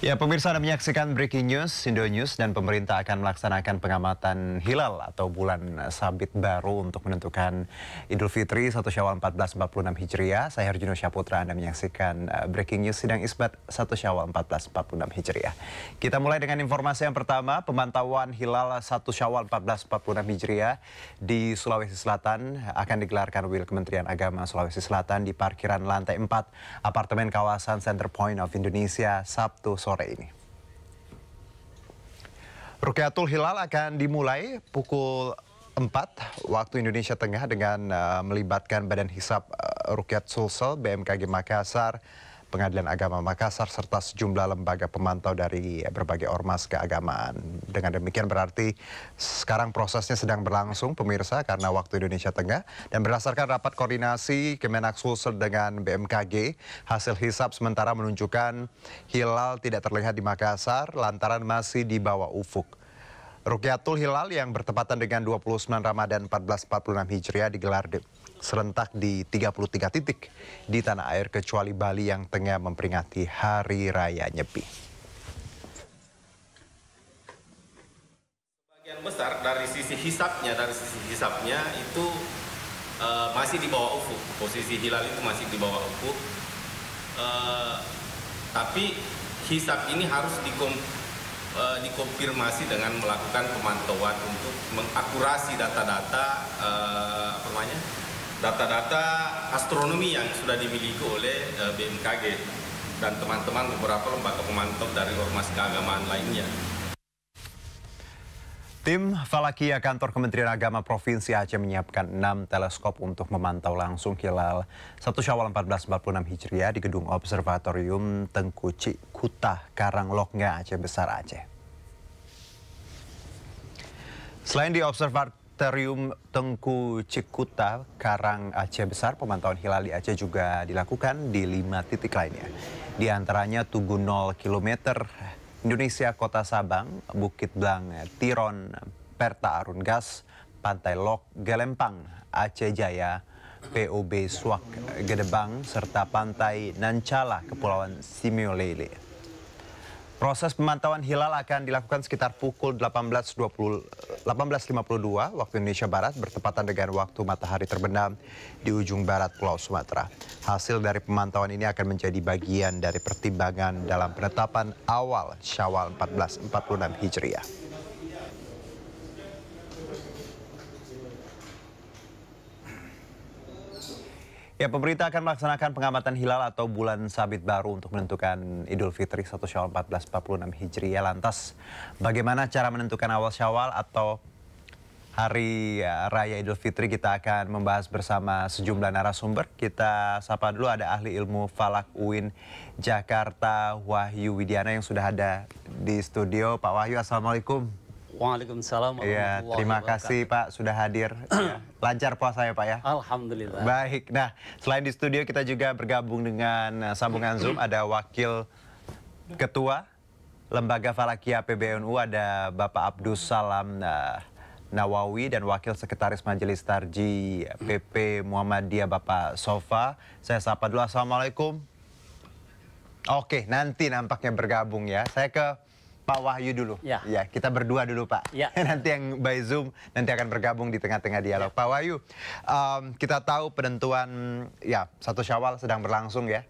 Ya, pemirsa Anda menyaksikan Breaking News, Indonews, dan pemerintah akan melaksanakan pengamatan hilal atau bulan sabit baru untuk menentukan Idul Fitri 1 Syawal 1446 Hijriah. Saya Herjuno Syaputra, Anda menyaksikan Breaking News Sidang Isbat 1 Syawal 1446 Hijriah. Kita mulai dengan informasi yang pertama, pemantauan hilal 1 Syawal 1446 Hijriah di Sulawesi Selatan akan digelar Kanwil Kementerian Agama Sulawesi Selatan di parkiran lantai 4 apartemen kawasan Center Point of Indonesia Sabtu sore ini. Rukyatul Hilal akan dimulai pukul 4 waktu Indonesia Tengah dengan melibatkan Badan Hisab Rukyat Sulsel, BMKG Makassar, Pengadilan Agama Makassar, serta sejumlah lembaga pemantau dari berbagai ormas keagamaan. Dengan demikian berarti sekarang prosesnya sedang berlangsung, pemirsa, karena waktu Indonesia Tengah. Dan berdasarkan rapat koordinasi Kemenak Sulsel dengan BMKG, hasil hisab sementara menunjukkan hilal tidak terlihat di Makassar lantaran masih di bawah ufuk. Rukyatul Hilal yang bertepatan dengan 29 Ramadan 1446 Hijriah digelar serentak di 33 titik di tanah air kecuali Bali yang tengah memperingati Hari Raya Nyepi. Sebagian besar dari sisi hisapnya itu masih di bawah ufuk. Posisi hilal itu masih di bawah ufuk. Tapi hisap ini harus dikonfirmasi dengan melakukan pemantauan untuk mengakurasi data-data data-data astronomi yang sudah dimiliki oleh BMKG dan teman-teman beberapa lembaga pemantau dari ormas keagamaan lainnya. Tim Falakia Kantor Kementerian Agama Provinsi Aceh menyiapkan 6 teleskop untuk memantau langsung hilal 1 Syawal 1446 Hijriah di Gedung Observatorium Tengku Cikutah, Karangloknga, Aceh Besar, Aceh. Selain di Observatorium Tengku Cikutah, Karang Aceh Besar, pemantauan hilal di Aceh juga dilakukan di 5 titik lainnya. Di antaranya Tugu 0 km, Indonesia Kota Sabang, Bukit Blang, Tiron, Perta Arun Gas, Pantai Lok, Gelempang, Aceh Jaya, POB Suak, Gedebang, serta Pantai Nancala, Kepulauan Simiolele. Proses pemantauan hilal akan dilakukan sekitar pukul 18.52 waktu Indonesia Barat, bertepatan dengan waktu matahari terbenam di ujung barat Pulau Sumatera. Hasil dari pemantauan ini akan menjadi bagian dari pertimbangan dalam penetapan awal Syawal 1446 Hijriah. Ya, pemerintah akan melaksanakan pengamatan hilal atau bulan sabit baru untuk menentukan Idul Fitri 1 Syawal 1446 Hijriah. Lantas, bagaimana cara menentukan awal Syawal atau Hari Raya Idul Fitri? Kita akan membahas bersama sejumlah narasumber. Kita sapa dulu, ada ahli ilmu falak UIN Jakarta, Wahyu Widiana, yang sudah ada di studio. Pak Wahyu, Assalamualaikum. Waalaikumsalam. Ya, terima kasih Pak sudah hadir. Ya, lancar puasa ya Pak ya? Alhamdulillah. Baik, nah selain di studio kita juga bergabung dengan sambungan Zoom. Ada Wakil Ketua Lembaga Falakia PBNU, ada Bapak Abdus Salam Nawawi, dan Wakil Sekretaris Majelis Tarji PP Muhammadiyah Bapak Sofa. Saya sapa dulu, Assalamualaikum. Oke, nanti nampaknya bergabung ya. Saya ke Pak Wahyu dulu. Ya, kita berdua dulu Pak. Ya. Nanti yang by Zoom nanti akan bergabung di tengah-tengah dialog. Pak Wahyu, kita tahu penentuan ya 1 Syawal sedang berlangsung ya.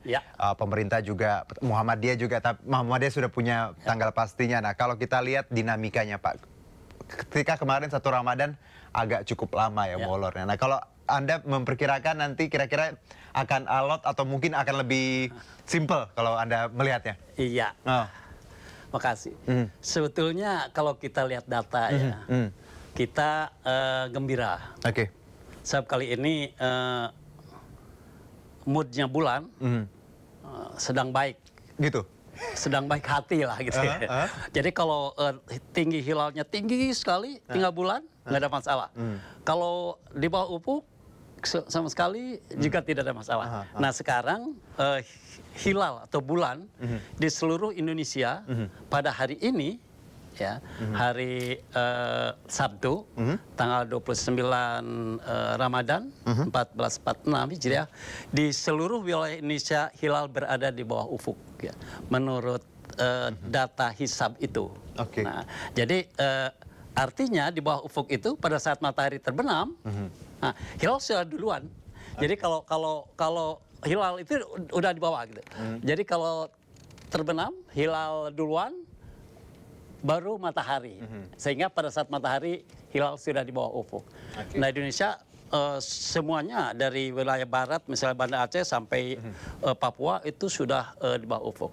Pemerintah juga, Muhammadiyah juga, tapi Muhammadiyah sudah punya tanggal pastinya. Nah, kalau kita lihat dinamikanya Pak, ketika kemarin 1 Ramadan agak cukup lama ya molornya. Nah, kalau Anda memperkirakan nanti kira-kira akan alot atau mungkin akan lebih simple kalau Anda melihatnya? Iya. Makasih. Sebetulnya kalau kita lihat data ya, kita gembira. Oke. Sebab kali ini moodnya bulan sedang baik. Gitu? Sedang baik hati lah gitu ya. Jadi kalau tinggi hilalnya tinggi sekali, tinggal bulan, nggak ada masalah. Kalau di bawah ufuk, sama sekali juga tidak ada masalah. Nah sekarang hilal atau bulan di seluruh Indonesia pada hari ini ya, hari Sabtu, tanggal 29 Ramadan 1446 Hijriah, di seluruh wilayah Indonesia hilal berada di bawah ufuk, ya, menurut data hisab itu. Nah, jadi artinya di bawah ufuk itu pada saat matahari terbenam, nah, hilal sudah duluan. Jadi kalau hilal itu udah di bawah gitu. Jadi kalau terbenam, hilal duluan, baru matahari. Sehingga pada saat matahari, hilal sudah di bawah ufuk. Nah, Indonesia semuanya dari wilayah barat, misalnya Banda Aceh sampai Papua itu sudah di bawah ufuk.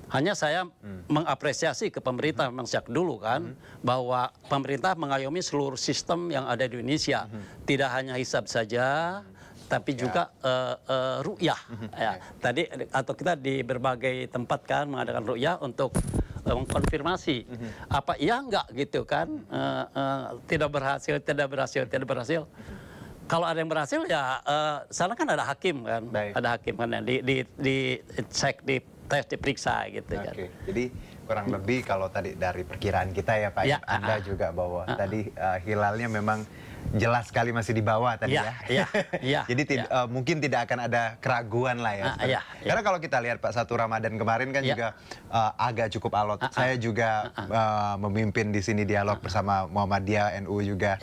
Hanya saya mengapresiasi ke pemerintah memang sejak dulu kan, bahwa pemerintah mengayomi seluruh sistem yang ada di Indonesia. Tidak hanya hisab saja, tapi juga ru'yah. Ya. Tadi atau kita di berbagai tempat kan mengadakan ru'yah untuk mengkonfirmasi apa iya enggak gitu kan, tidak berhasil, tidak berhasil, tidak berhasil. Kalau ada yang berhasil ya sana kan ada hakim kan, ada hakim kan, di cek, di tes, diperiksa gitu kan. Jadi kurang lebih kalau tadi dari perkiraan kita ya Pak, ya, Anda juga bahwa tadi hilalnya memang jelas sekali masih di bawah tadi ya. Jadi mungkin tidak akan ada keraguan lah ya. Karena kalau kita lihat Pak, 1 Ramadan kemarin kan juga agak cukup alot. Saya juga memimpin di sini dialog bersama Muhammadiyah, NU juga.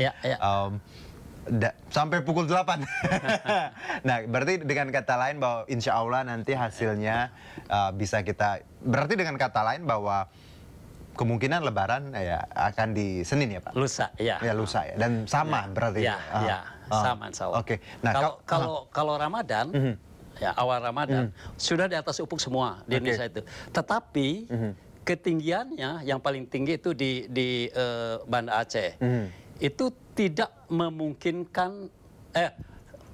Sampai pukul 8. Nah, berarti dengan kata lain bahwa insya Allah nanti hasilnya bisa kita, berarti dengan kata lain bahwa kemungkinan Lebaran ya akan di Senin ya Pak? Lusa, ya. Ya lusa ya, dan sama berarti. Sama insya Allah. Nah, kalau Ramadan, ya awal Ramadan sudah di atas ufuk semua di Indonesia itu. Tetapi ketinggiannya yang paling tinggi itu di Banda Aceh. Itu tidak memungkinkan,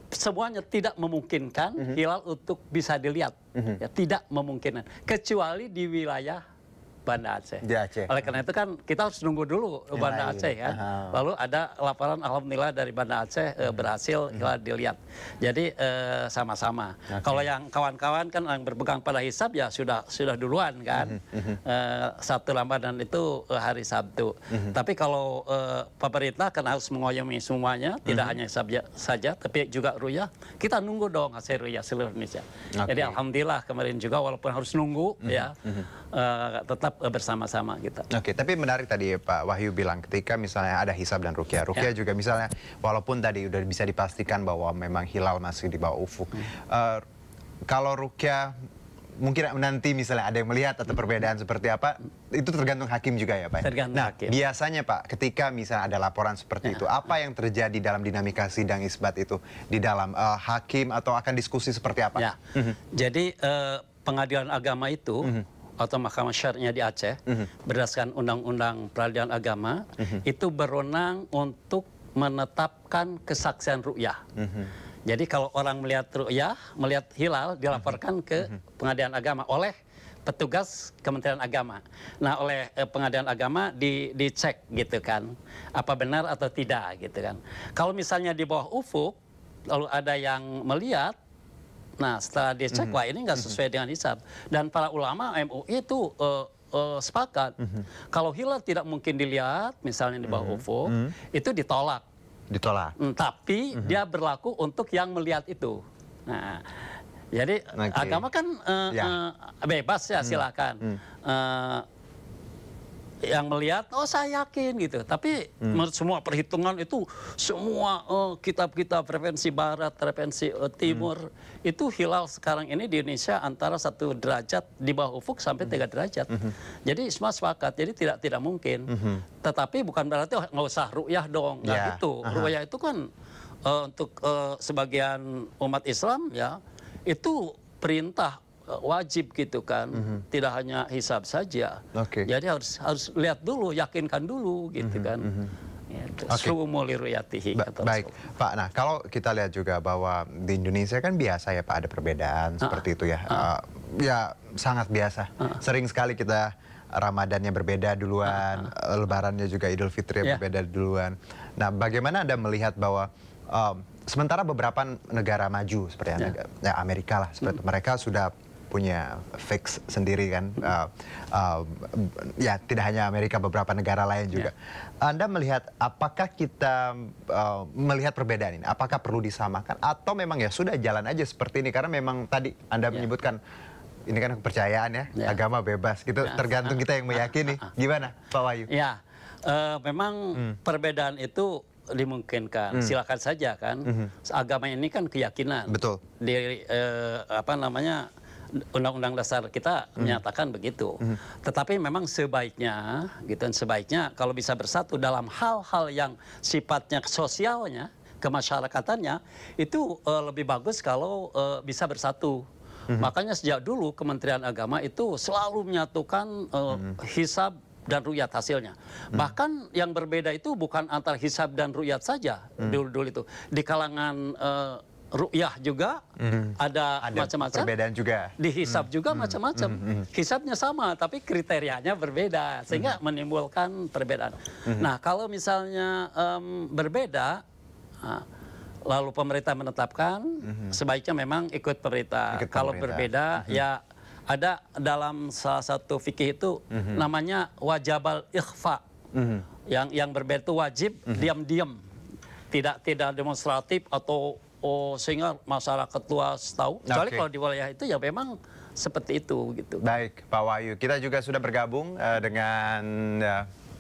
semuanya tidak memungkinkan hilal untuk bisa dilihat. Ya, tidak memungkinkan. Kecuali di wilayah Banda Aceh. Di Aceh. Oleh karena itu kan kita harus nunggu dulu Banda Aceh kan. Lalu ada laporan alhamdulillah dari Banda Aceh berhasil hilal dilihat. Jadi sama-sama. Kalau yang kawan-kawan kan yang berpegang pada hisab ya sudah duluan kan. 1 Ramadan itu hari Sabtu. Tapi kalau pemerintah kan harus mengayomi semuanya, tidak hanya hisab saja tapi juga ru'yah. Kita nunggu dong hasil ru'yah seluruh Indonesia. Jadi alhamdulillah kemarin juga walaupun harus nunggu ya tetap bersama-sama kita. Tapi menarik tadi Pak Wahyu bilang ketika misalnya ada hisab dan ruqyah. Ruqyah juga misalnya walaupun tadi udah bisa dipastikan bahwa memang hilal masih di bawah ufuk. Kalau ruqyah mungkin nanti misalnya ada yang melihat atau perbedaan seperti apa, itu tergantung hakim juga ya Pak. Tergantung hakim. Biasanya Pak, ketika misalnya ada laporan seperti itu, apa yang terjadi dalam dinamika sidang isbat itu di dalam hakim atau akan diskusi seperti apa? Jadi pengadilan agama itu atau Mahkamah Syariah di Aceh berdasarkan Undang-Undang Peradilan Agama itu berwenang untuk menetapkan kesaksian ru'yah. Jadi kalau orang melihat ru'yah, melihat hilal dilaporkan ke Pengadilan Agama oleh petugas Kementerian Agama. Nah, oleh Pengadilan Agama dicek gitu kan, apa benar atau tidak gitu kan. Kalau misalnya di bawah ufuk lalu ada yang melihat, nah, setelah dicek, wah ini nggak sesuai dengan hisab. Dan para ulama MUI itu sepakat. Kalau hilal tidak mungkin dilihat, misalnya di bawah ufuk, itu ditolak. Tapi dia berlaku untuk yang melihat itu. Nah, jadi agama kan bebas ya, silakan. Yang melihat, oh saya yakin gitu. Tapi menurut semua perhitungan itu, semua kitab-kitab referensi barat, referensi timur, itu hilal sekarang ini di Indonesia antara 1 derajat di bawah ufuk sampai 3 derajat. Jadi semua sepakat, jadi tidak mungkin. Tetapi bukan berarti nggak usah ru'yah dong, nggak gitu. Ru'yah itu kan untuk sebagian umat Islam ya, itu perintah wajib gitu kan, tidak hanya hisab saja. Jadi harus lihat dulu, yakinkan dulu gitu kan. Baik, Pak. Nah, kalau kita lihat juga bahwa di Indonesia kan biasa ya Pak ada perbedaan seperti itu ya. Ya sangat biasa. Sering sekali kita Ramadannya berbeda duluan, Lebarannya juga Idul Fitri berbeda duluan. Nah, bagaimana Anda melihat bahwa sementara beberapa negara maju seperti Amerika lah, seperti mereka sudah punya fix sendiri kan. Ya tidak hanya Amerika, beberapa negara lain juga. Anda melihat apakah kita melihat perbedaan ini? Apakah perlu disamakan atau memang ya sudah jalan aja seperti ini? Karena memang tadi Anda menyebutkan ini kan kepercayaan ya, agama bebas gitu. Tergantung kita yang meyakini. Gimana, Pak Wahyu? Ya, memang perbedaan itu dimungkinkan, silakan saja kan. Agama ini kan keyakinan. Betul. Di apa namanya, Undang-Undang Dasar kita menyatakan begitu. Tetapi memang sebaiknya, gitu, sebaiknya kalau bisa bersatu dalam hal-hal yang sifatnya sosialnya, kemasyarakatannya, itu lebih bagus kalau bisa bersatu. Makanya sejak dulu Kementerian Agama itu selalu menyatukan hisab dan ru'yat hasilnya. Bahkan yang berbeda itu bukan antara hisab dan ru'yat saja dulu-dulu itu. Di kalangan ru'yah juga ada macam-macam. Perbedaan juga. Di hisab juga macam-macam. Hisabnya sama, tapi kriterianya berbeda. Sehingga menimbulkan perbedaan. Nah, kalau misalnya berbeda, lalu pemerintah menetapkan, sebaiknya memang ikut pemerintah. Kalau berbeda, ya ada dalam salah satu fikih itu namanya wajabal ikhfa. Yang berbeda itu wajib diam-diam, tidak demonstratif atau sehingga masyarakat luas tahu. Kecuali kalau di wilayah itu ya memang seperti itu gitu. Baik, Pak Wahyu, kita juga sudah bergabung dengan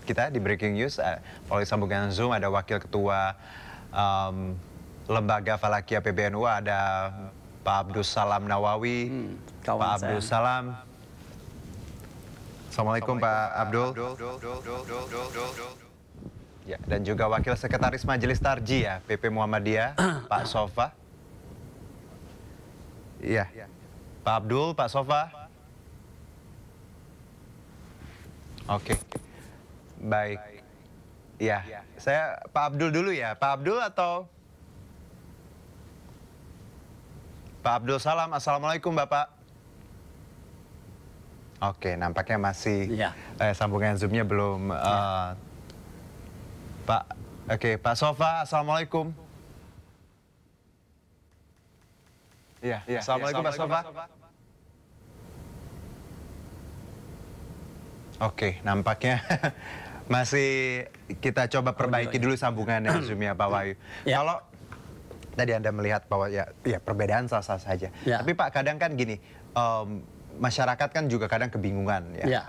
kita di Breaking News melalui sambungan Zoom. Ada Wakil Ketua Lembaga Falakiyah PBNU, ada Pak Abdus Salam Nawawi. Pak Abdus Salam. Assalamualaikum Pak Abdul. Ya, dan juga Wakil Sekretaris Majelis Tarji ya, PP Muhammadiyah, Pak Sofa. Iya, Pak Abdul, Pak Sofa. Oke, baik. Ya, saya Pak Abdul dulu ya. Pak Abdul atau Pak Abdul Salam. Assalamualaikum Bapak. Oke, nampaknya masih sambungan Zoom-nya belum. Pak Sofa, Assalamualaikum. Iya, Assalamualaikum Pak Sofa. Oke, nampaknya masih kita coba perbaiki dulu sambungannya Zoom-nya Pak Wahyu. Kalau tadi Anda melihat bahwa ya perbedaan sah-sah saja. Tapi Pak, kadang kan gini, masyarakat kan juga kadang kebingungan ya.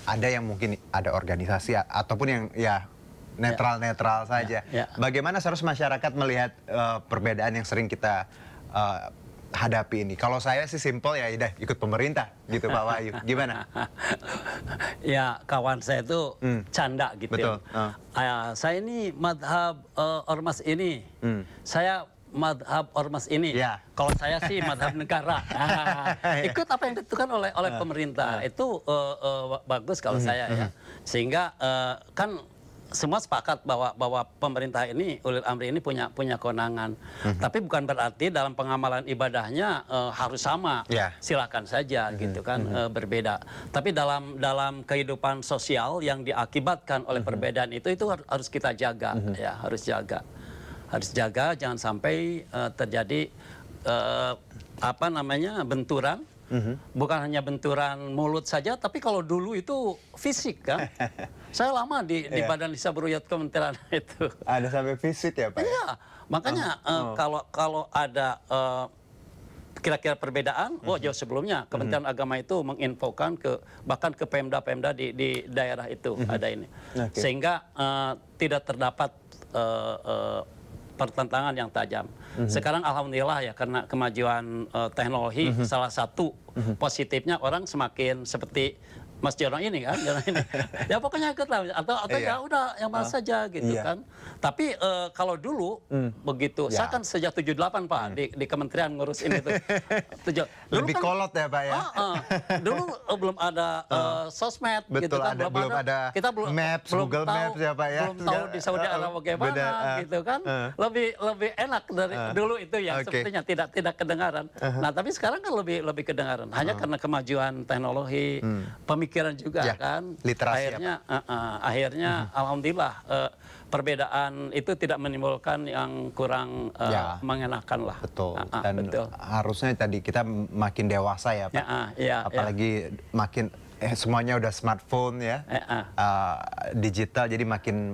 Ada yang mungkin ada organisasi ataupun yang ya netral-netral saja. Bagaimana seharusnya masyarakat melihat perbedaan yang sering kita hadapi ini? Kalau saya sih simpel ya, udah ikut pemerintah gitu Pak Wahyu. Gimana? Ya, kawan saya itu canda gitu. Betul. Saya ini madhab ormas ini. Saya madhab ormas ini. Kalau saya sih madhab negara. Ikut apa yang ditentukan oleh pemerintah. Itu bagus kalau saya ya. Sehingga kan semua sepakat bahwa pemerintah ini, ulil amri ini punya kewenangan. Tapi bukan berarti dalam pengamalan ibadahnya harus sama. Silakan saja gitu kan, berbeda. Tapi dalam kehidupan sosial yang diakibatkan oleh perbedaan itu harus kita jaga ya, harus jaga jangan sampai terjadi benturan. Bukan hanya benturan mulut saja, tapi kalau dulu itu fisik kan. Saya lama di Badan Hisab Ru'yat Kementerian itu. Ada sampai fisik ya Pak? Iya, makanya kalau ada kira-kira perbedaan, jauh sebelumnya Kementerian Agama itu menginfokan bahkan ke Pemda-Pemda di daerah itu ada ini. Sehingga tidak terdapat pertentangan yang tajam. Sekarang alhamdulillah ya, karena kemajuan teknologi, salah satu positifnya orang semakin seperti Mas Jono ini kan, ya pokoknya ikut lah, atau ya udah yang mana saja gitu kan. Tapi kalau dulu begitu, saya kan sejak 78 Pak di kementerian ngurus ini tuh. Lebih kolot ya Pak ya. Dulu belum ada sosmed gitu kan, belum ada kita Maps, Google Maps ya Pak ya. Belum tahu di Saudi Arabia bagaimana gitu kan. Lebih enak dari dulu itu ya, sepertinya tidak kedengaran. Nah tapi sekarang kan lebih kedengaran, hanya karena kemajuan teknologi, pemikiran pemikiran juga Ya, kan. literasi Akhirnya alhamdulillah perbedaan itu tidak menimbulkan yang kurang Ya. mengenakan lah. Betul. Dan Betul. harusnya tadi kita makin dewasa ya Pak. Apalagi makin semuanya udah smartphone ya, digital, jadi makin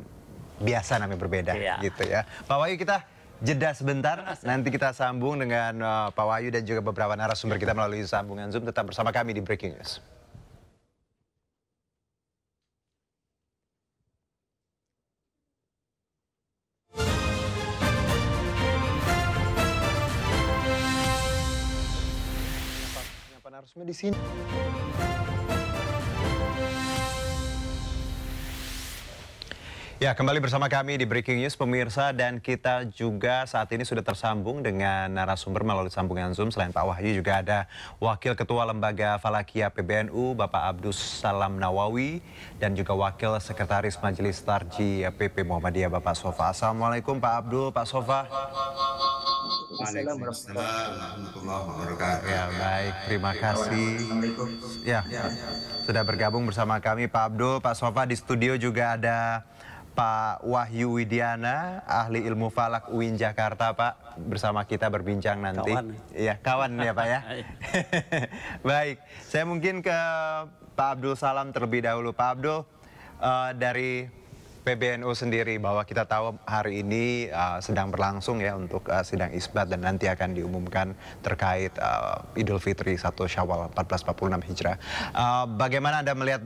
biasa namanya berbeda gitu ya. Pak Wahyu, kita jeda sebentar, nanti kita sambung dengan Pak Wahyu dan juga beberapa narasumber kita melalui sambungan Zoom. Tetap bersama kami di Breaking News. Narasumber di sini. Ya, kembali bersama kami di Breaking News pemirsa, dan kita juga saat ini sudah tersambung dengan narasumber melalui sambungan Zoom. Selain Pak Wahyu juga ada Wakil Ketua Lembaga Falakiyah PBNU Bapak Abdus Salam Nawawi dan juga Wakil Sekretaris Majelis Tarji PP Muhammadiyah Bapak Sofa. Assalamualaikum Pak Abdul, Pak Sofa. Ya, baik, terima kasih. Ya, sudah bergabung bersama kami Pak Abdul, Pak Sofa. Di studio juga ada Pak Wahyu Widiana, ahli ilmu falak UIN Jakarta, Pak, bersama kita berbincang nanti. Iya, kawan ya Pak ya. Baik, saya mungkin ke Pak Abdul Salam terlebih dahulu. Pak Abdul, dari PBNU sendiri, bahwa kita tahu hari ini sedang berlangsung ya untuk sidang isbat dan nanti akan diumumkan terkait Idul Fitri 1 Syawal 1446 Hijrah. Bagaimana Anda melihat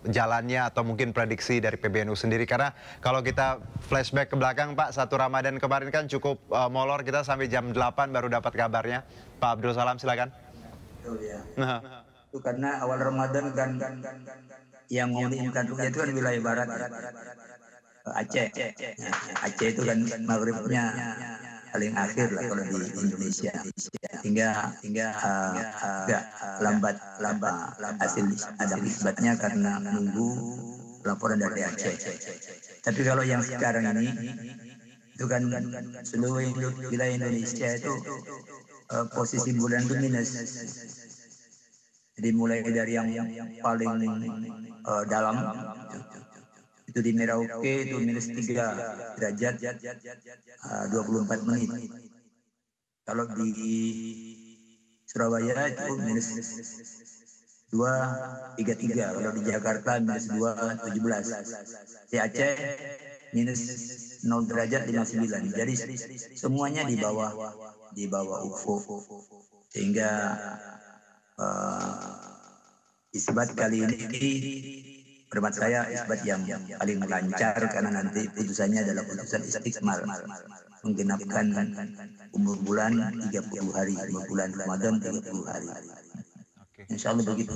jalannya atau mungkin prediksi dari PBNU sendiri? Karena kalau kita flashback ke belakang Pak, 1 Ramadan kemarin kan cukup molor, kita sampai jam 8 baru dapat kabarnya. Pak Abdul Salam, silakan. Betul ya. Itu karena awal Ramadan kan yang mengumumkan rukyah itu kan wilayah barat, Aceh. Aceh itu kan maghribnya paling akhir lah kalau di Indonesia, hingga agak lambat hasil ada isbatnya karena menunggu laporan dari Aceh. Tapi kalau yang sekarang ini itu kan seluruh wilayah Indonesia itu posisi bulan itu minus. Jadi mulai dari yang paling dalam itu di Merauke itu minus 3 derajat 24 menit. Kalau di Surabaya itu minus 2,33. Kalau di Jakarta minus 2,17. Di Aceh minus 0 derajat 59. Jadi semuanya di bawah UFO. Sehingga isbat kali ini bermat saya isbat yang paling lancar karena nanti putusannya adalah putusan istiqmal menggenapkan umur bulan 30 hari, umur bulan Ramadan 30 hari. Insya Allah begitu.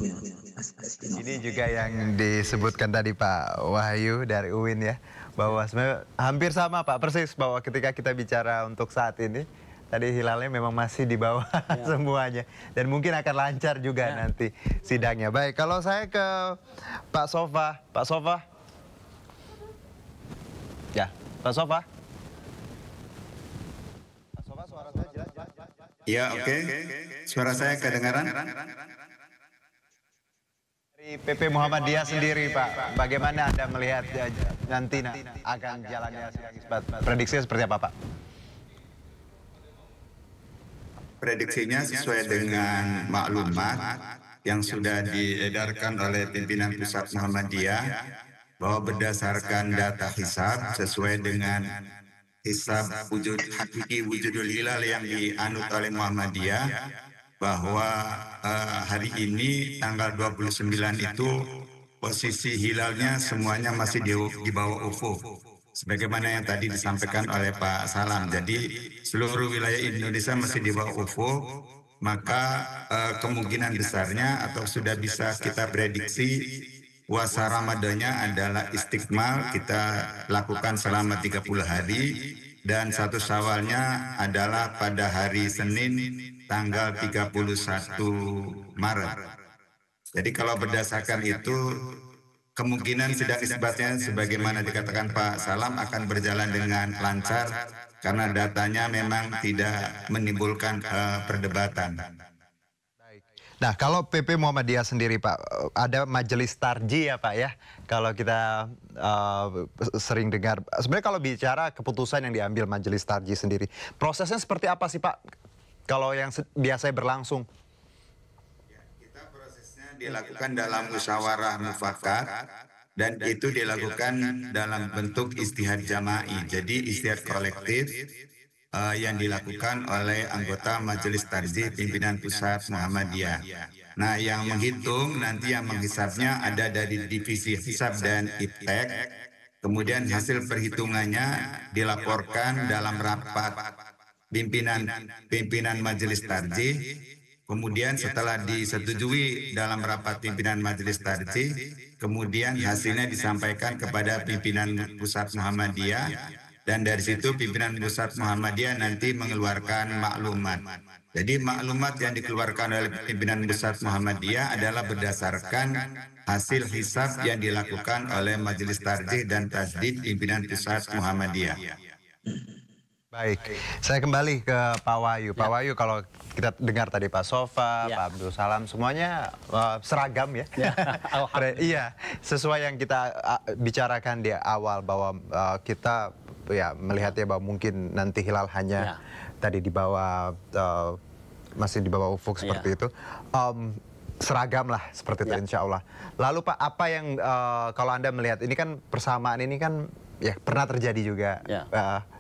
Ini juga yang disebutkan tadi Pak Wahyu dari UIN ya, bahwa sebenarnya hampir sama Pak, persis, bahwa ketika kita bicara untuk saat ini tadi hilalnya memang masih di bawah semuanya. Dan mungkin akan lancar juga nanti sidangnya. Baik, kalau saya ke Pak Sofa. Pak Sofa. Ya, Pak Sofa. Pak Sofa, suara saya jelas? Ya, oke. Suara saya kedengaran? Dari PP Muhammadiyah sendiri Pak, bagaimana Anda melihat nanti akan jalannya sidang isbat? Prediksinya seperti apa Pak? Prediksinya sesuai dengan maklumat yang sudah diedarkan oleh pimpinan pusat Muhammadiyah, bahwa berdasarkan data hisab sesuai dengan hisab hakiki wujudul hilal yang dianut oleh Muhammadiyah, bahwa hari ini tanggal 29 itu posisi hilalnya semuanya masih di bawah ufuk. Sebagaimana yang tadi disampaikan oleh Pak Salam, jadi seluruh wilayah Indonesia masih di bawah ufuk, maka kemungkinan besarnya atau sudah bisa kita prediksi puasa Ramadannya adalah istiqmal, kita lakukan selama 30 hari, dan 1 Syawalnya adalah pada hari Senin tanggal 31 Maret. Jadi kalau berdasarkan itu, kemungkinan sidang isbatnya sebagaimana dikatakan Pak Salam akan berjalan dengan lancar karena datanya memang tidak menimbulkan perdebatan. Nah, kalau PP Muhammadiyah sendiri Pak, ada majelis tarji ya Pak ya. Kalau kita sering dengar, sebenarnya kalau bicara keputusan yang diambil majelis tarji sendiri, prosesnya seperti apa sih Pak? Kalau yang biasanya berlangsung? Ya, kita prosesnya dilakukan dalam musyawarah mufakat dan itu dilakukan dalam bentuk istihad jama'i. Jadi istihad kolektif yang dilakukan oleh anggota Majelis Tarji Pimpinan Pusat Muhammadiyah. Nah, yang menghitung nanti yang menghisapnya ada dari divisi hisab dan iptek. Kemudian hasil perhitungannya dilaporkan dalam rapat pimpinan Majelis Tarji. Kemudian setelah disetujui dalam rapat pimpinan Majelis Tarji, kemudian hasilnya disampaikan kepada pimpinan Pusat Muhammadiyah. Dan dari situ pimpinan Pusat Muhammadiyah nanti mengeluarkan maklumat. Jadi maklumat yang dikeluarkan oleh pimpinan Pusat Muhammadiyah adalah berdasarkan hasil hisab yang dilakukan oleh Majelis Tarjih dan Tasdid pimpinan Pusat Muhammadiyah. Baik, saya kembali ke Pak Wahyu. Pak Wahyu, kalau kita dengar tadi Pak Sofa, Pak Abdul Salam, semuanya seragam ya. Iya, sesuai yang kita bicarakan di awal bahwa kita ya melihatnya bahwa mungkin nanti hilal hanya tadi di bawah masih di bawah ufuk seperti itu. Seragam lah seperti itu insya Allah. Lalu Pak, apa yang kalau Anda melihat ini kan persamaan ini kan ya pernah terjadi juga,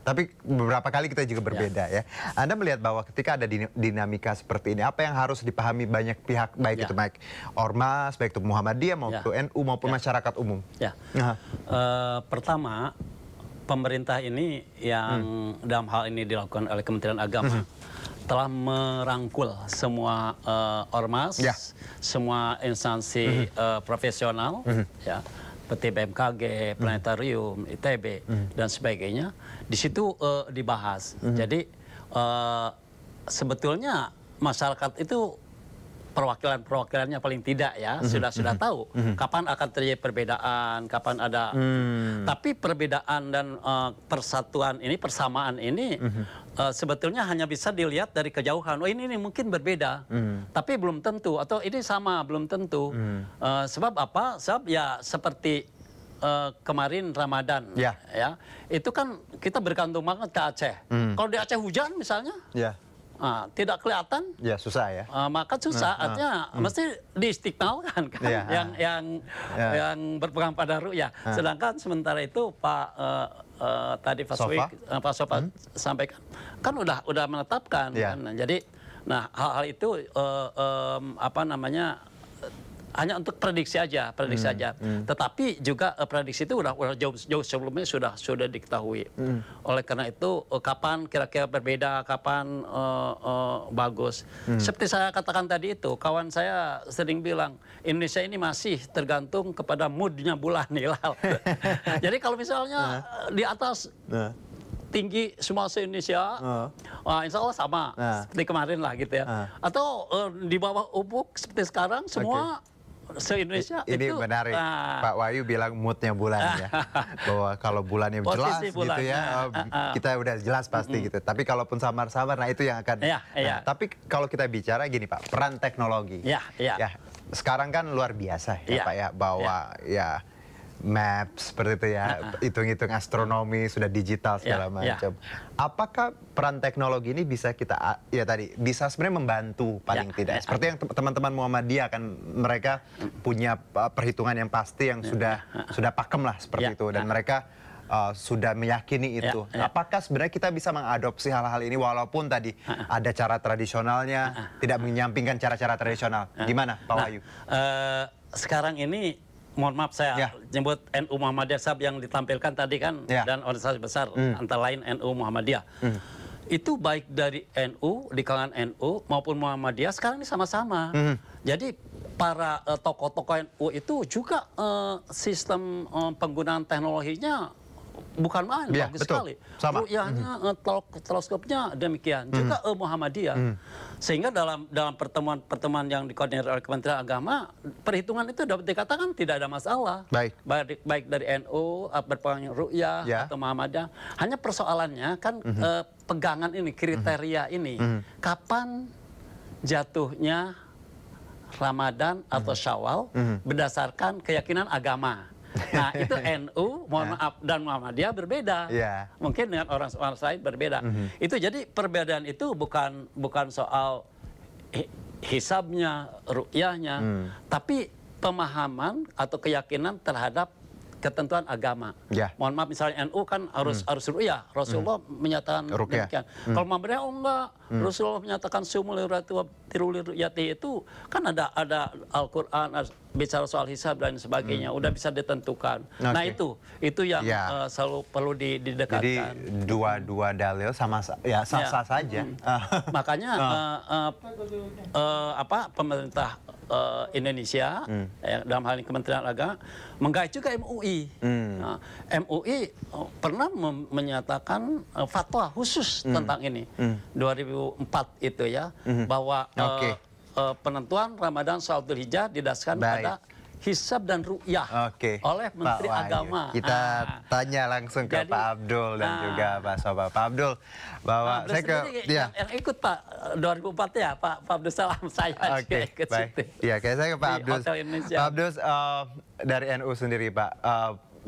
tapi beberapa kali kita juga berbeda ya. Anda melihat bahwa ketika ada dinamika seperti ini, apa yang harus dipahami banyak pihak, baik itu baik Ormas, baik itu Muhammadiyah maupun NU maupun masyarakat umum? Pertama, pemerintah ini yang dalam hal ini dilakukan oleh Kementerian Agama telah merangkul semua ormas, semua instansi profesional, seperti BMKG, Planetarium, ITB, dan sebagainya. Di situ dibahas. Jadi sebetulnya masyarakat itu perwakilannya paling tidak ya sudah tahu kapan akan terjadi perbedaan, kapan ada. Tapi perbedaan dan persatuan ini, persamaan ini sebetulnya hanya bisa dilihat dari kejauhan. Oh ini mungkin berbeda, tapi belum tentu. Atau ini sama, belum tentu. Sebab apa? Sebab ya seperti kemarin Ramadan, ya itu kan kita bergantung banget ke Aceh. Kalau di Aceh hujan misalnya. Tidak kelihatan, ya susah ya. Maka susah, artinya mesti diistiqlalkan kan, yang berpegang pada ru'yah. Sedangkan sementara itu Pak tadi Pak Sofa sampaikan, kan udah menetapkan. Kan? Jadi, nah hal-hal itu apa namanya? Hanya untuk prediksi aja, Tetapi juga prediksi itu udah jauh sebelumnya sudah diketahui. Oleh karena itu kapan kira-kira berbeda, kapan bagus. Seperti saya katakan tadi itu, kawan saya sering bilang Indonesia ini masih tergantung kepada moodnya bulan hilal. Jadi kalau misalnya di atas tinggi semua se-Indonesia, insya Allah sama seperti kemarin lah gitu ya. Atau di bawah ufuk seperti sekarang semua se-Indonesia ini itu menarik. Pak Wahyu bilang moodnya bulan ya, bahwa kalau bulannya jelas bulan, gitu ya, kita udah jelas pasti gitu. Tapi kalaupun samar-samar, nah itu yang akan. Tapi kalau kita bicara gini Pak, peran teknologi. Sekarang kan luar biasa ya Pak ya, bahwa ya maps seperti itu ya, hitung-hitung astronomi, sudah digital segala macam. Apakah peran teknologi ini bisa kita, ya tadi, bisa sebenarnya membantu paling tidak? Seperti yang teman-teman Muhammadiyah kan, mereka punya perhitungan yang pasti yang sudah pakem lah seperti itu, dan mereka sudah meyakini itu. Apakah sebenarnya kita bisa mengadopsi hal-hal ini walaupun tadi ada cara tradisionalnya, tidak menyampingkan cara-cara tradisional? Gimana Pak Wahyu? Sekarang ini mohon maaf saya nyebut NU Muhammadiyah yang ditampilkan tadi kan, dan organisasi besar antara lain NU Muhammadiyah. Itu baik dari NU, di kalangan NU maupun Muhammadiyah sekarang ini sama-sama. Jadi para tokoh-tokoh NU itu juga sistem penggunaan teknologinya bukan main, bagus sekali. Ru'yahnya, teleskopnya demikian. Juga Muhammadiyah. Sehingga dalam pertemuan yang dikoordinir oleh Kementerian Agama, perhitungan itu dapat dikatakan tidak ada masalah. Baik dari NU, berpegang ru'yah atau Muhammadiyah. Hanya persoalannya kan pegangan ini, kriteria ini. Kapan jatuhnya Ramadan atau Syawal berdasarkan keyakinan agama. Nah itu NU, mohon maaf, dan Muhammadiyah berbeda. Mungkin dengan orang lain berbeda. Itu jadi perbedaan itu bukan soal hisabnya, ru'yahnya, tapi pemahaman atau keyakinan terhadap ketentuan agama. Mohon maaf, misalnya NU kan harus ru'yah. Rasulullah menyatakan demikian. Kalau Muhammadiyah enggak. Rasulullah menyatakan sumul ru'yati itu kan ada Al-Qur'an bicara soal hisab dan sebagainya. Udah bisa ditentukan. Nah itu yang selalu perlu didekatkan. Jadi dua dalil sama sah-sah saja. Makanya pemerintah Indonesia dalam hal ini Kementerian Agama menggait juga MUI. Nah, MUI pernah menyatakan fatwa khusus tentang ini 2004 itu ya, bahwa penentuan Ramadan Syawal Dzulhijjah didasarkan pada hisab dan ru'yah oleh Menteri Agama. Kita tanya langsung ke Pak Abdul dan juga Pak Sofa. Pak Abdul, bahwa saya ke yang ikut Pak 2004 ya, Pak Abdul Salam, saya ikut situ. Iya, kayak saya ke Pak Abdul. Pak Abdul dari NU sendiri, Pak.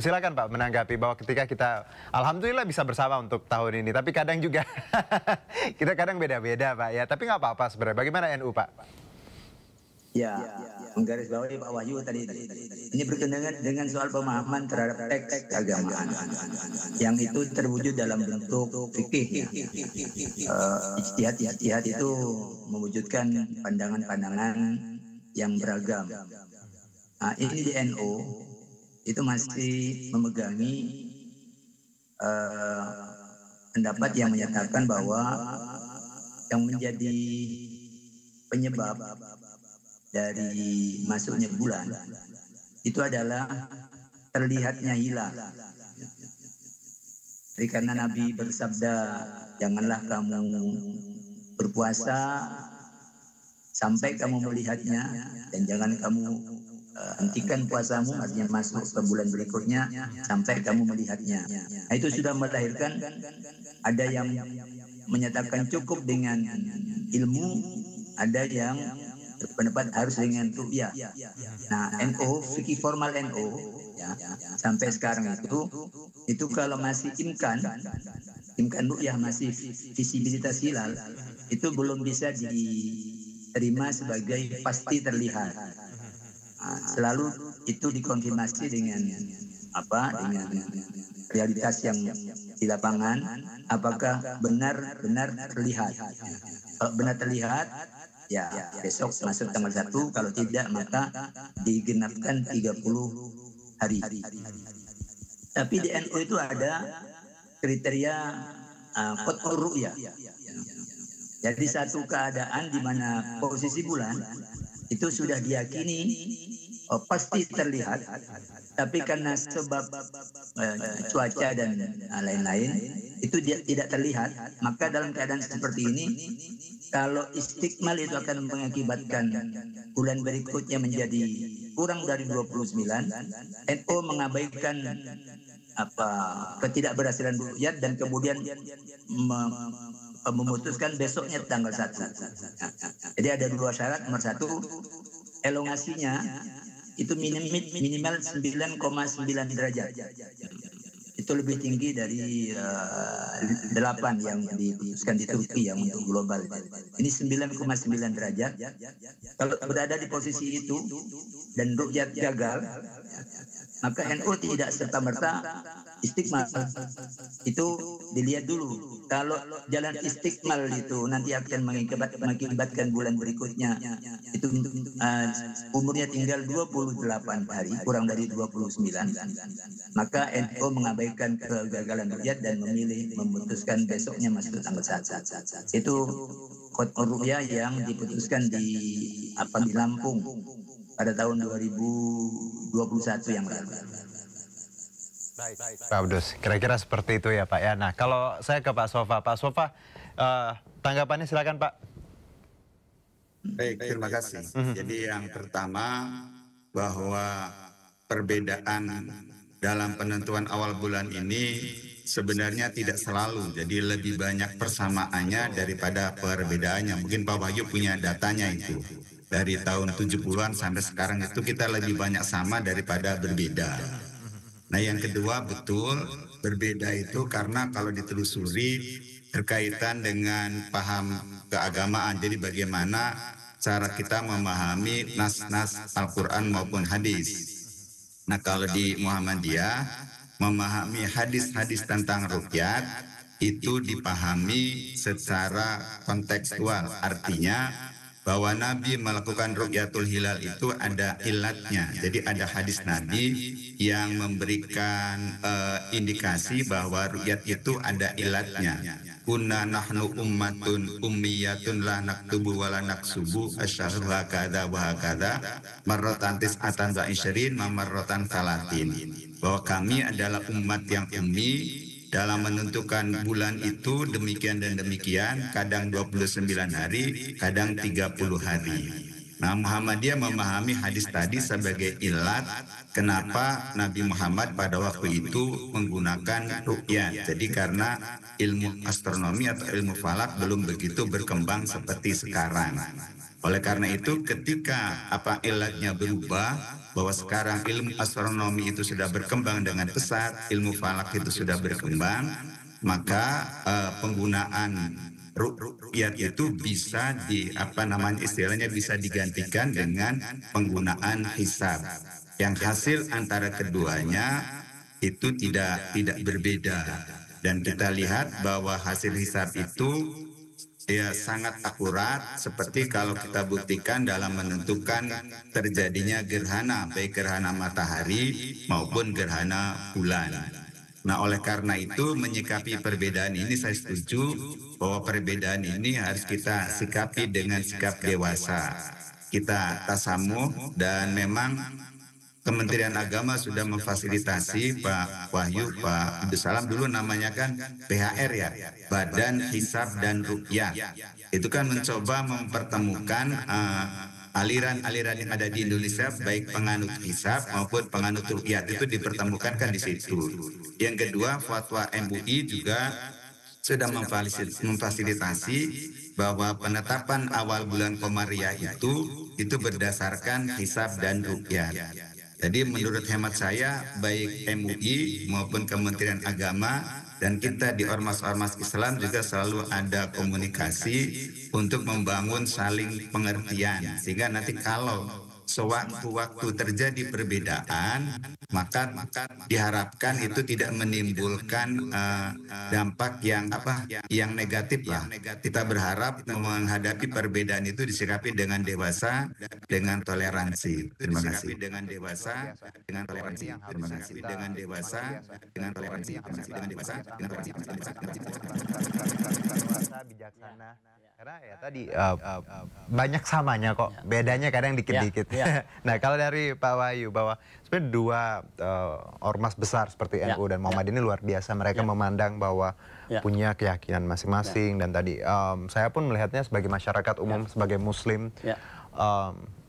Silakan Pak menanggapi bahwa ketika kita alhamdulillah bisa bersama untuk tahun ini, tapi kadang juga kita kadang beda-beda Pak ya. Tapi nggak apa-apa sebenarnya. Bagaimana NU Pak? Ya, menggarisbawahi Pak Wahyu tadi. Ini berkenaan dengan soal pemahaman terhadap teks keagamaan yang itu terwujud dalam bentuk fikih. Ijtihad itu mewujudkan pandangan-pandangan yang beragam. Nah, ini di NU itu masih memegangi pendapat yang menyatakan bahwa yang menjadi penyebab dari masuknya bulan itu adalah terlihatnya hilal. Jadi karena Nabi bersabda, janganlah kamu berpuasa sampai kamu melihatnya, dan jangan kamu hentikan puasamu, artinya masuk ke bulan berikutnya sampai kamu melihatnya. Nah, itu sudah melahirkan ada yang menyatakan cukup dengan ilmu, ada yang berpendapat harus dengan ru'yah. Nah, NU, fikih formal NU ya, sampai sekarang itu kalau masih imkan ru'yah, masih visibilitas hilal, itu belum bisa diterima sebagai pasti terlihat. Nah, selalu itu dikonfirmasi dengan realitas yang di lapangan, apakah benar-benar terlihat. Kalau benar terlihat, ya besok masuk tanggal 1, kalau tidak maka digenapkan 30 hari. Tapi di NU itu ada kriteria qat'ur ru'yah. Jadi satu keadaan di mana posisi bulan itu sudah diyakini pasti terlihat, tapi karena sebab cuaca dan lain-lain itu tidak terlihat, maka dalam keadaan seperti ini kalau istikmal itu akan mengakibatkan bulan berikutnya menjadi kurang dari 29, NU mengabaikan ketidakberhasilan ru'yat dan kemudian memutuskan besoknya tanggal 1. Jadi ada dua syarat. Nomor 1, elongasinya itu minimal 9,9 derajat. Itu lebih tinggi dari 8 yang diputuskan di Turki yang untuk global. Ini 9,9 derajat. Kalau berada di posisi itu dan ru'yat gagal, maka NU tidak serta-merta istiqmal. Itu dilihat dulu. Kalau jalan istiqmal itu nanti akan mengakibatkan bulan berikutnya itu umurnya tinggal 28 hari, kurang dari 29, maka NU mengabaikan kegagalan ru'yat dan memutuskan besoknya masuk tanggal 1. Itu qat'ur ru'yah yang diputuskan di Lampung pada tahun 2021 yang lalu. Pak Abdus, kira-kira seperti itu ya Pak ya. Nah, kalau saya ke Pak Sofa. Pak Sofa, tanggapannya silakan Pak. Baik, terima kasih. Jadi yang pertama, bahwa perbedaan dalam penentuan awal bulan ini sebenarnya tidak selalu. Jadi lebih banyak persamaannya daripada perbedaannya. Mungkin Pak Wahyu punya datanya itu. dari tahun 70-an sampai sekarang itu kita lebih banyak sama daripada berbeda. Nah yang kedua betul berbeda itu karena kalau ditelusuri berkaitan dengan paham keagamaan. Jadi bagaimana cara kita memahami nas-nas Al-Quran maupun hadis. Nah kalau di Muhammadiyah memahami hadis-hadis tentang ruqyat itu dipahami secara kontekstual. Artinya bahwa Nabi melakukan ruqyatul hilal itu ada ilatnya. Jadi ada hadis Nabi yang memberikan indikasi bahwa ruqyat itu ada ilatnya. Kunna nahnu ummatun ummiyatun la naktubu wa la naksubu asyhadu hakadha wa hakadha marratan tis'atan wa isyirin marratan salatin. Bahwa kami adalah umat yang ummi, dalam menentukan bulan itu demikian dan demikian, kadang 29 hari, kadang 30 hari. Nah Muhammadiyah memahami hadis tadi sebagai ilat kenapa Nabi Muhammad pada waktu itu menggunakan ruqyat. Jadi karena ilmu astronomi atau ilmu falak belum begitu berkembang seperti sekarang. Oleh karena itu ketika ilatnya berubah, bahwa sekarang ilmu astronomi itu sudah berkembang dengan pesat, ilmu falak itu sudah berkembang, maka penggunaan ruqyat itu bisa istilahnya bisa digantikan dengan penggunaan hisab. Yang hasil antara keduanya itu tidak berbeda. Dan kita lihat bahwa hasil hisab itu sangat akurat, seperti kalau kita buktikan dalam menentukan terjadinya gerhana, baik gerhana matahari maupun gerhana bulan. Nah oleh karena itu menyikapi perbedaan ini saya setuju bahwa perbedaan ini harus kita sikapi dengan sikap dewasa. Kita tasamuh, dan memang Kementerian Agama sudah memfasilitasi Pak Wahyu, Pak Abdus Salam dulu namanya kan BHR ya, Badan Hisab dan Ruqyat. Itu kan mencoba mempertemukan aliran-aliran yang ada di Indonesia, baik penganut hisab maupun penganut ruqyat, itu dipertemukan kan di situ. Yang kedua, fatwa MUI juga sudah memfasilitasi bahwa penetapan awal bulan Komariah itu berdasarkan hisab dan ruqyat. Jadi menurut hemat saya, baik MUI maupun Kementerian Agama dan kita di ormas-ormas Islam juga selalu ada komunikasi untuk membangun saling pengertian. Sehingga nanti kalau sewaktu-waktu terjadi perbedaan, maka diharapkan itu tidak menimbulkan dampak yang negatif lah. Kita berharap menghadapi perbedaan itu disikapi dengan dewasa, dengan toleransi. Terima kasih. Dengan dewasa, dengan toleransi. Terima kasih. Dengan dewasa, dengan toleransi. Dengan dewasa, dengan toleransi. Bijaksana. Karena ya tadi banyak samanya kok, bedanya kadang dikit-dikit. Nah kalau dari Pak Wahyu, bahwa sebenarnya dua ormas besar seperti NU dan Muhammadiyah ini luar biasa. Mereka memandang bahwa punya keyakinan masing-masing. Dan tadi saya pun melihatnya sebagai masyarakat umum, sebagai Muslim,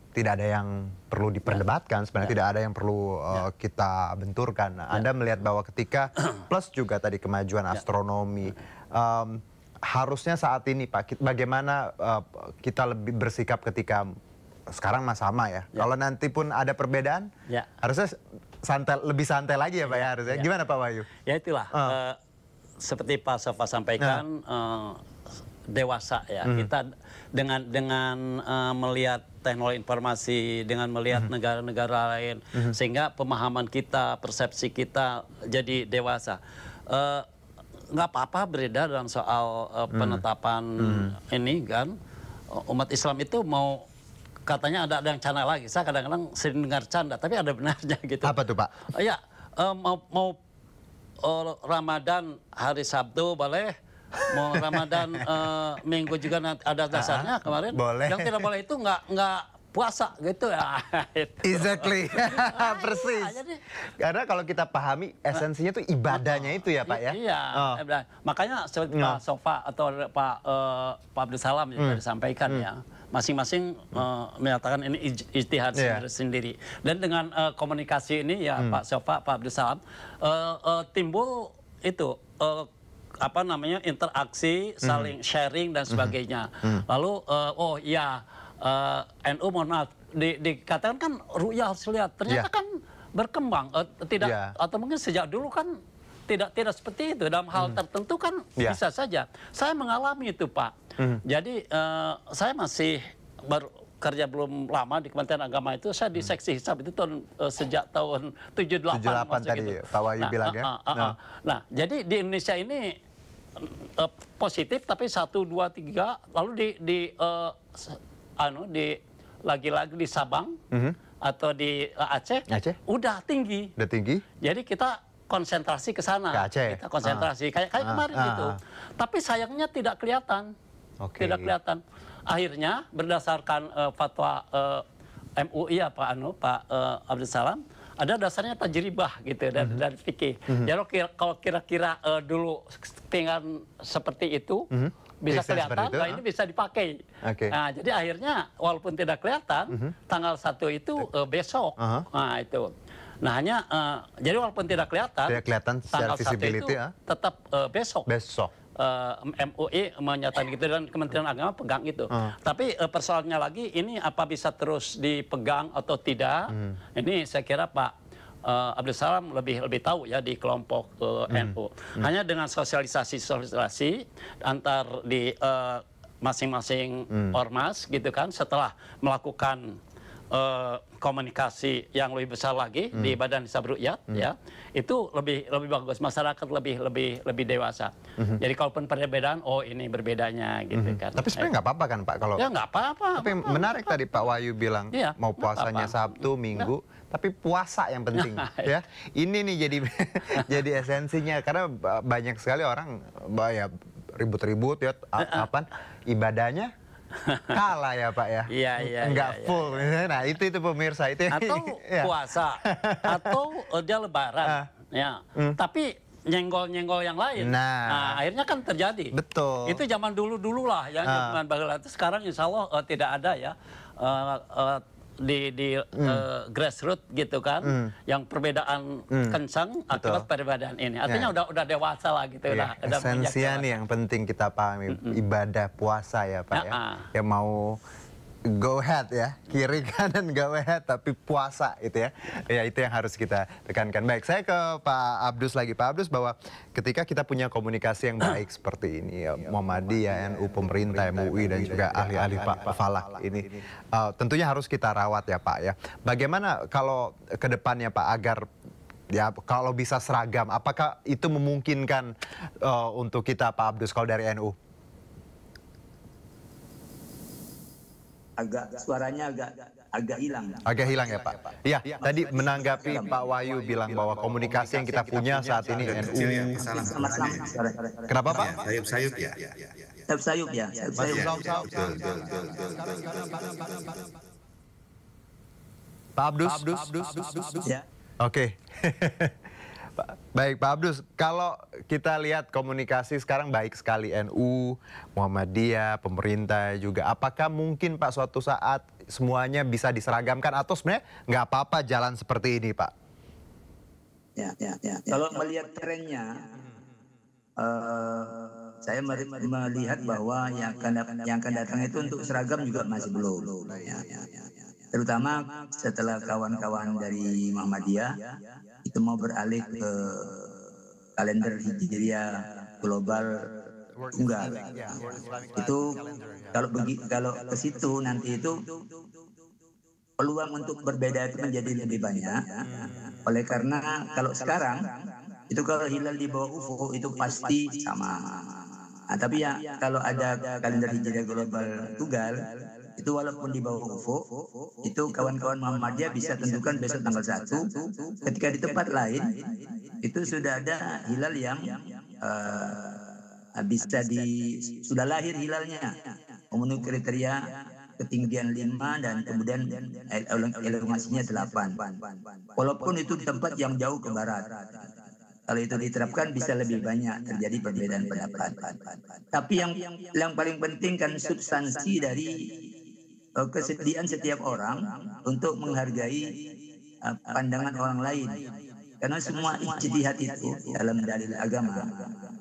tidak ada yang perlu diperdebatkan. Sebenarnya tidak ada yang perlu kita benturkan. Nah, Anda melihat bahwa ketika plus juga tadi kemajuan astronomi, harusnya saat ini Pak, bagaimana kita lebih bersikap ketika sekarang sama ya. Kalau nanti pun ada perbedaan, harusnya lebih santai lagi ya Pak ya harusnya. Gimana Pak Wahyu? Ya itulah, seperti Pak Sofa sampaikan, dewasa ya. Kita dengan melihat teknologi informasi, dengan melihat negara-negara lain, sehingga pemahaman kita, persepsi kita jadi dewasa. Nggak apa-apa beredar dalam soal penetapan ini kan. Umat Islam itu mau katanya ada yang canda lagi. Saya kadang-kadang sering dengar canda, tapi ada benarnya gitu. Apa tuh Pak? Ya, mau Ramadan hari Sabtu boleh, mau Ramadan Minggu juga ada dasarnya kemarin. Boleh. Yang tidak boleh itu nggak puasa gitu ya. Exactly. Persis. Karena kalau kita pahami esensinya itu ibadahnya itu ya Pak ya. Iya. Makanya seperti Pak Sofa atau Pak Abdus Salam yang disampaikan ya. Masing-masing menyatakan ini ijtihad sendiri. Dan dengan komunikasi ini ya Pak Sofa, Pak Abdus Salam, timbul itu interaksi, saling sharing dan sebagainya. Lalu oh iya, NU mohon maaf dikatakan kan ru'yah harus lihat, ternyata kan berkembang tidak atau mungkin sejak dulu kan tidak seperti itu dalam hal tertentu kan bisa saja. Saya mengalami itu Pak. Jadi saya masih baru kerja belum lama di Kementerian Agama itu, saya di seksi hisab itu sejak tahun 78 tadi gitu. Pak Wahyu bilang ya. Nah, jadi di Indonesia ini positif tapi 1, 2, 3 lalu lagi-lagi di Sabang atau di Aceh, udah tinggi. Udah tinggi. Jadi kita konsentrasi ke sana. Ke Aceh. Kita konsentrasi kayak kemarin gitu. Tapi sayangnya tidak kelihatan. Tidak kelihatan. Akhirnya berdasarkan fatwa MUI ya Pak Abdus Salam, ada dasarnya tajribah gitu dari fikih. Jadi kalau kira-kira dulu tinggal seperti itu bisa kelihatan, nah ini bisa dipakai. Nah, jadi akhirnya walaupun tidak kelihatan, tanggal 1 itu besok. Nah itu. Nah hanya jadi walaupun tidak kelihatan tanggal 1 itu tetap besok. MUI menyatakan gitu dan Kementerian Agama pegang itu. Tapi persoalannya lagi ini apa bisa terus dipegang atau tidak? Ini saya kira Pak Abdus Salam lebih tahu ya di kelompok NU. Hanya dengan sosialisasi antar di masing-masing ormas gitu kan, setelah melakukan komunikasi yang lebih besar lagi di Badan Hisab Ru'yat ya, itu lebih bagus, masyarakat lebih dewasa. Jadi kalaupun perbedaan, oh ini berbedanya gitu kan. Tapi sebenarnya nggak apa-apa kan Pak kalau? Ya nggak apa-apa. Tapi menarik tadi Pak Wahyu bilang mau puasanya Sabtu, Minggu, tapi puasa yang penting ya. Ini nih jadi esensinya karena banyak sekali orang ya ribut-ribut ya ibadahnya kalah ya Pak ya. Iya. Enggak full. Nah, itu pemirsa itu. Atau puasa atau dia lebaran. Ya. Tapi nyenggol-nyenggol yang lain. Nah, akhirnya kan terjadi. Betul. Itu zaman dulu lah ya zaman bahula itu, sekarang insya Allah tidak ada ya. Di grassroots gitu kan, yang perbedaan kencang akibat perbedaan ini. Artinya udah dewasa lah gitu. Esensinya nih yang penting kita pahami, ibadah puasa ya Pak ya. Yang mau go ahead ya, kiri kanan go ahead, tapi puasa itu ya. Ya itu yang harus kita tekankan. Baik, saya ke Pak Abdus lagi. Pak Abdus, bahwa ketika kita punya komunikasi yang baik seperti ini ya, Muhammadiyah, NU, pemerintah, MUI dan juga ahli-ahli Pak Falak ini tentunya harus kita rawat ya Pak ya. Bagaimana kalau ke depannya Pak agar ya kalau bisa seragam, apakah itu memungkinkan untuk kita Pak Abdus kalau dari NU? Suaranya agak hilang. Agak hilang ya Pak. Iya, tadi menanggapi Pak Wahyu bilang bahwa komunikasi yang kita punya saat ini NU. Kenapa Pak? Sayup-sayup ya. Sayup-sayup ya. Pak Abdus. Ya. Oke. Baik Pak Abdus, kalau kita lihat komunikasi sekarang baik sekali NU, Muhammadiyah, pemerintah juga. Apakah mungkin Pak suatu saat semuanya bisa diseragamkan atau sebenarnya nggak apa-apa jalan seperti ini Pak? Ya. Kalau melihat trennya, saya melihat bahwa yang akan datang itu untuk seragam juga masih belum. Terutama setelah kawan-kawan dari Muhammadiyah itu mau beralih ke kalender Hijriah global tunggal. Itu kalau ke situ nanti itu peluang untuk berbeda itu menjadi lebih banyak. Oleh karena kalau sekarang itu kalau hilal di bawah UFO itu pasti sama. Nah, tapi ya kalau ada kalender Hijriah global tunggal itu walaupun di bawah UFO, itu kawan-kawan Muhammadiyah bisa tentukan besok tanggal 1. Ketika di tempat lain, itu sudah ada hilal yang sudah lahir hilalnya, memenuhi kriteria ketinggian 5 dan kemudian elongasinya 8. Walaupun itu di tempat yang jauh ke barat. Kalau itu diterapkan bisa lebih banyak terjadi perbedaan pendapat. Tapi yang paling penting kan substansi dari kesediaan setiap orang untuk menghargai pandangan orang lain. Karena semua ijtihad itu dalam dalil agama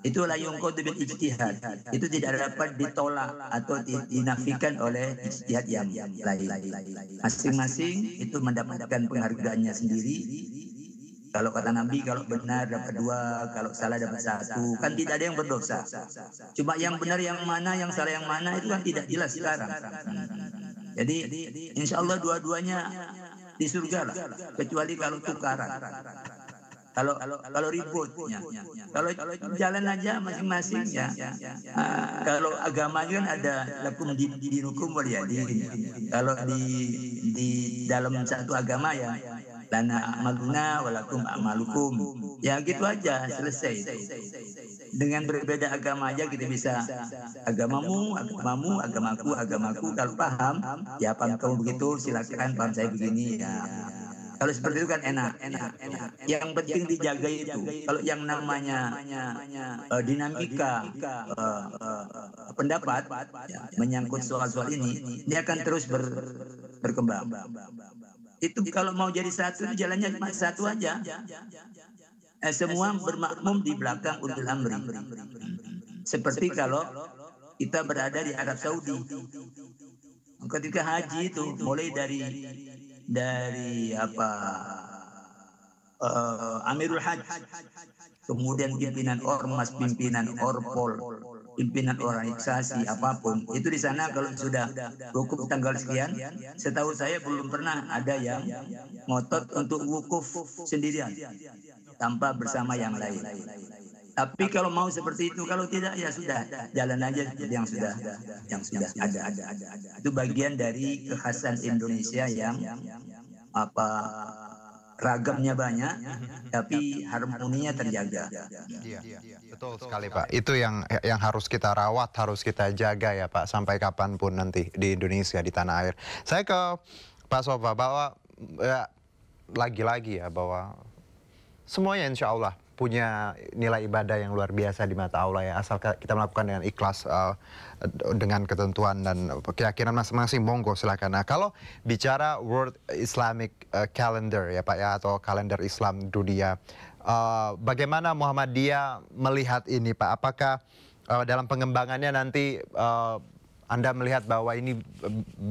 itulah yungqadu bil ijtihad. Itu tidak dapat ditolak atau dinafikan oleh ijtihad yang lain. Masing-masing itu mendapatkan penghargaannya sendiri. Kalau kata Nabi, kalau benar dapat 2, kalau salah dapat 1. Kan tidak ada yang berdosa. Cuma yang benar yang mana, yang salah yang mana itu kan tidak jelas sekarang. Jadi insya Allah dua-duanya di surga lah. Kecuali kalau tukaran. Kalau ribut, kalau jalan aja masing-masing ya. Kalau agama kan ada lakum dinukum waliyadin. Kalau di dalam satu agama ya lana amaluna walakum amalukum. Ya gitu aja, selesai. Dengan berbeda agama aja kita bisa agamamu, agamaku. Kalau paham, ya paham kamu begitu, silakan paham saya begini ya. Kalau seperti itu kan enak. Yang penting dijaga itu. Kalau yang namanya dinamika pendapat ya, menyangkut soal-soal ini akan terus berkembang. Itu kalau mau jadi satu, jalannya cuma satu aja. Semua bermakmum di belakang ulul amri. Seperti kalau kita berada di Arab Saudi. Ketika haji itu mulai dari Amirul Hajj, kemudian pimpinan ormas, pimpinan orpol, pimpinan organisasi apapun itu di sana kalau sudah wukuf tanggal sekian, setahu saya belum pernah ada yang ngotot untuk wukuf sendirian tanpa bersama yang lain. Tapi kalau mau seperti itu, kalau tidak ya sudah jalan aja yang sudah ada. Itu bagian dari kekhasan Indonesia yang ragamnya banyak, tapi harmoninya terjaga. Iya, betul sekali Pak. Itu yang harus kita rawat, harus kita jaga ya Pak, sampai kapanpun nanti di Indonesia, di tanah air. Saya ke Pak Sofa bahwa lagi-lagi ya bahwa semuanya insya Allah punya nilai ibadah yang luar biasa di mata Allah ya, asal kita melakukan dengan ikhlas, dengan ketentuan dan keyakinan masing-masing, monggo silakan. Nah, kalau bicara World Islamic Calendar ya Pak ya, atau kalender Islam dunia, bagaimana Muhammadiyah melihat ini Pak? Apakah dalam pengembangannya nanti Anda melihat bahwa ini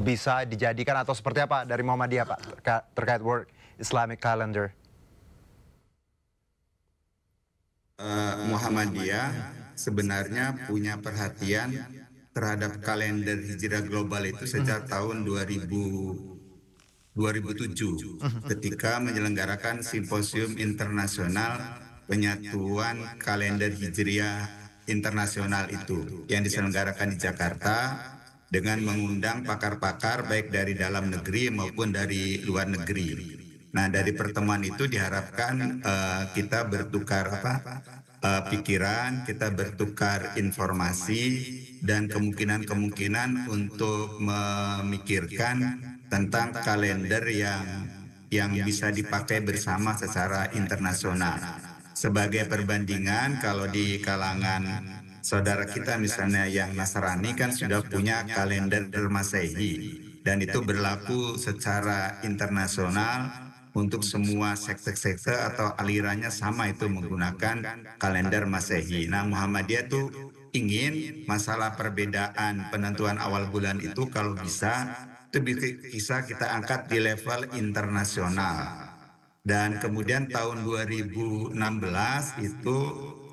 bisa dijadikan atau seperti apa dari Muhammadiyah Pak terkait World Islamic Calendar? Muhammadiyah sebenarnya punya perhatian terhadap kalender hijrah global itu sejak tahun 2007 ketika menyelenggarakan simposium internasional penyatuan kalender hijriah internasional itu yang diselenggarakan di Jakarta dengan mengundang pakar-pakar baik dari dalam negeri maupun dari luar negeri. Nah, dari pertemuan itu diharapkan kita bertukar pikiran, kita bertukar informasi dan kemungkinan-kemungkinan untuk memikirkan tentang kalender yang bisa dipakai bersama secara internasional. Sebagai perbandingan, kalau di kalangan saudara kita misalnya yang Nasrani kan sudah punya kalender Masehi dan itu berlaku secara internasional. Untuk semua sekte-sekte atau alirannya sama itu menggunakan kalender Masehi. Nah, Muhammadiyah itu ingin masalah perbedaan penentuan awal bulan itu kalau bisa kita angkat di level internasional. Dan kemudian tahun 2016 itu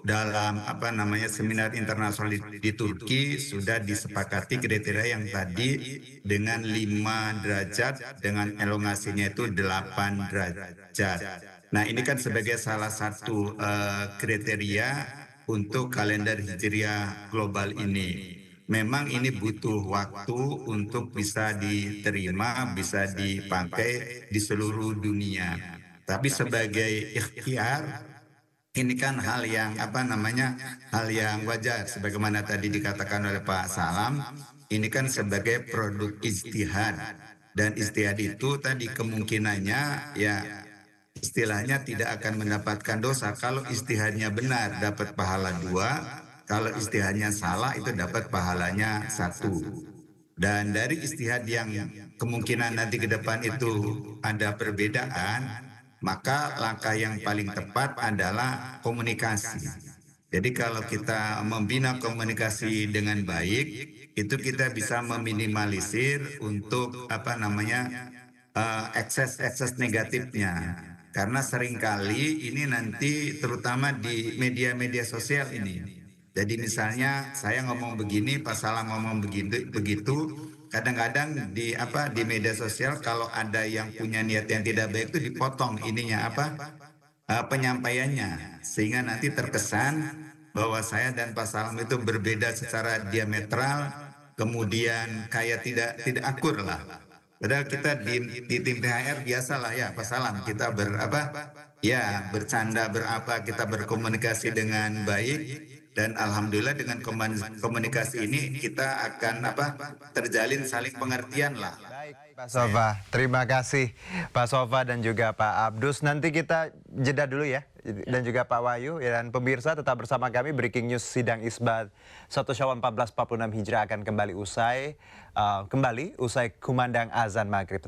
dalam seminar internasional di Turki sudah disepakati kriteria yang tadi dengan 5 derajat dengan elongasinya itu 8 derajat. Nah, ini kan sebagai salah satu kriteria untuk kalender hijriah global ini. Memang ini butuh waktu untuk bisa diterima, bisa dipakai di seluruh dunia. Tapi sebagai ikhtiar, ini kan hal yang hal yang wajar sebagaimana tadi dikatakan oleh Pak Salam, ini kan sebagai produk ijtihad dan ijtihad itu tadi kemungkinannya ya istilahnya tidak akan mendapatkan dosa. Kalau ijtihadnya benar dapat pahala 2, kalau ijtihadnya salah itu dapat pahalanya 1. Dan dari ijtihad yang kemungkinan nanti ke depan itu ada perbedaan, maka langkah yang paling tepat adalah komunikasi. Jadi kalau kita membina komunikasi dengan baik, itu kita bisa meminimalisir untuk ekses negatifnya. Karena seringkali ini nanti terutama di media-media sosial ini. Jadi misalnya saya ngomong begini, Pak Salam ngomong begitu. Kadang-kadang di media sosial kalau ada yang punya niat yang tidak baik itu dipotong penyampaiannya, sehingga nanti terkesan bahwa saya dan Pak Salam itu berbeda secara diametral, kemudian kayak tidak akur lah. Padahal kita di tim THR biasalah ya Pak Salam, kita bercanda kita berkomunikasi dengan baik. Dan alhamdulillah dengan komunikasi ini kita akan terjalin saling pengertian lah. Baik, Pak Sofa. Terima kasih Pak Sofa dan juga Pak Abdus. Nanti kita jeda dulu ya. Dan juga Pak Wahyu. Dan pemirsa tetap bersama kami. Breaking News Sidang Isbat 1 Syawal 1446 Hijrah akan kembali usai kumandang azan maghrib.